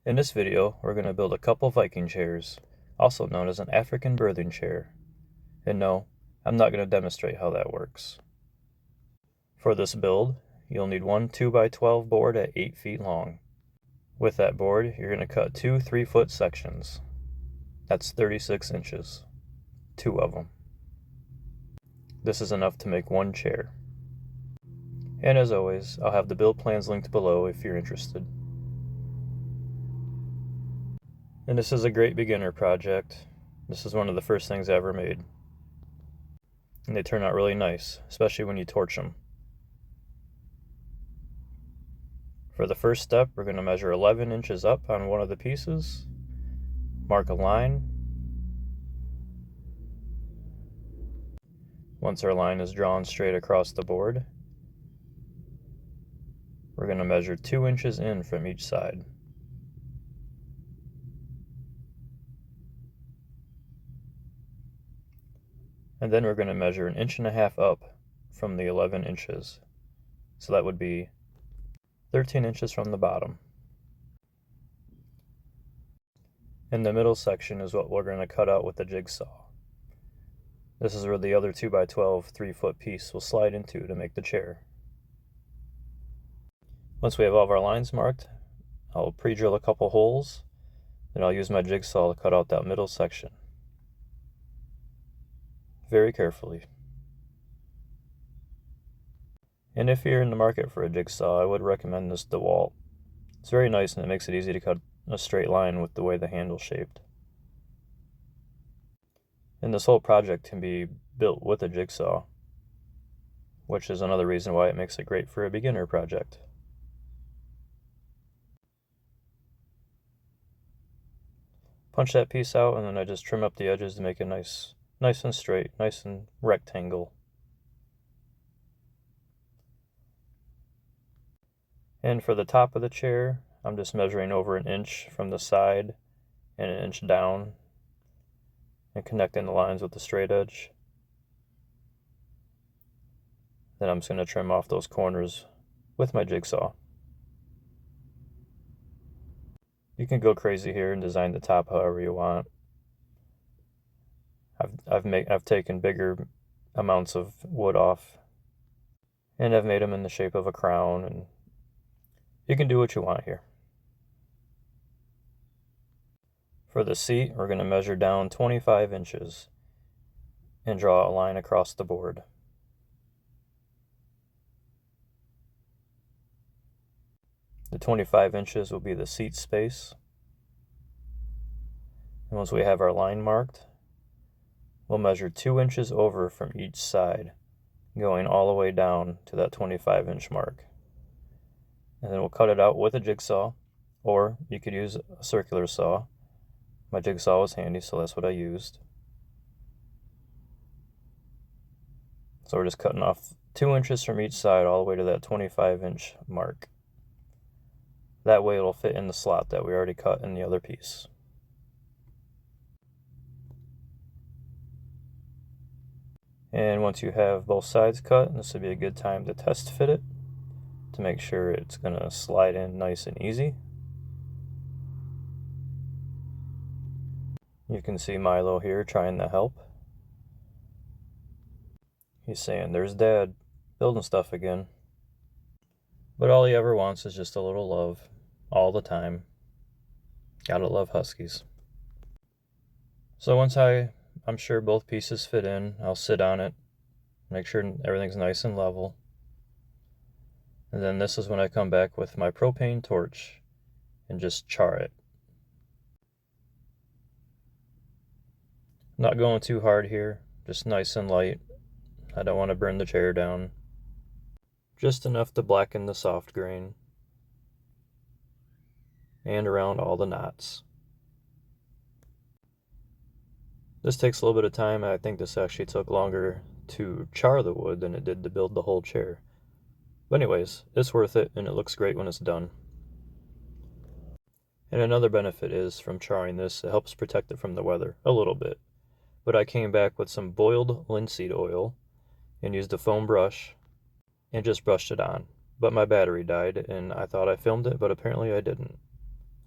In this video, we're going to build a couple Viking chairs, also known as an African birthing chair. And no, I'm not going to demonstrate how that works. For this build, you'll need one 2x12 board at 8 feet long. With that board, you're going to cut two 3-foot sections. That's 36 inches. 2 of them. This is enough to make one chair. And as always, I'll have the build plans linked below if you're interested. And this is a great beginner project. This is one of the first things I ever made. And they turn out really nice, especially when you torch them. For the first step, we're going to measure 11 inches up on one of the pieces, mark a line. Once our line is drawn straight across the board, we're going to measure 2 inches in from each side. And then we're going to measure 1.5 inches up from the 11 inches. So that would be 13 inches from the bottom. In the middle section is what we're going to cut out with the jigsaw. This is where the other 2x12 3-foot piece will slide into to make the chair. Once we have all of our lines marked, I'll pre-drill a couple holes, then I'll use my jigsaw to cut out that middle section. Very carefully. And if you're in the market for a jigsaw, I would recommend this DeWalt. It's very nice and it makes it easy to cut a straight line with the way the handle's shaped. And this whole project can be built with a jigsaw, which is another reason why it makes it great for a beginner project. Punch that piece out and then I just trim up the edges to make it nice and straight, nice and rectangle. And for the top of the chair, I'm just measuring over 1 inch from the side and 1 inch down and connecting the lines with the straight edge. Then I'm just going to trim off those corners with my jigsaw. You can go crazy here and design the top however you want. I've taken bigger amounts of wood off and I've made them in the shape of a crown, and you can do what you want here. For the seat, we're going to measure down 25 inches and draw a line across the board. The 25 inches will be the seat space. And once we have our line marked, we'll measure 2 inches over from each side, going all the way down to that 25-inch mark. And then we'll cut it out with a jigsaw, or you could use a circular saw. My jigsaw was handy, so that's what I used. So we're just cutting off 2 inches from each side all the way to that 25-inch mark. That way it'll fit in the slot that we already cut in the other piece. And once you have both sides cut, this would be a good time to test fit it to make sure it's going to slide in nice and easy. You can see Milo here trying to help. He's saying, "There's Dad, building stuff again." But all he ever wants is just a little love, all the time. Gotta love Huskies. So once I'm sure both pieces fit in, I'll sit on it, make sure everything's nice and level. And then this is when I come back with my propane torch and just char it. Not going too hard here, just nice and light. I don't want to burn the chair down. Just enough to blacken the soft grain and around all the knots. This takes a little bit of time. I think this actually took longer to char the wood than it did to build the whole chair. But anyways, it's worth it and it looks great when it's done. And another benefit is from charring this, it helps protect it from the weather a little bit. But I came back with some boiled linseed oil and used a foam brush and just brushed it on. But my battery died and I thought I filmed it, but apparently I didn't.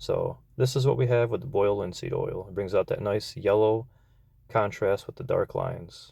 So this is what we have with the boiled linseed oil. It brings out that nice yellow contrast with the dark lines.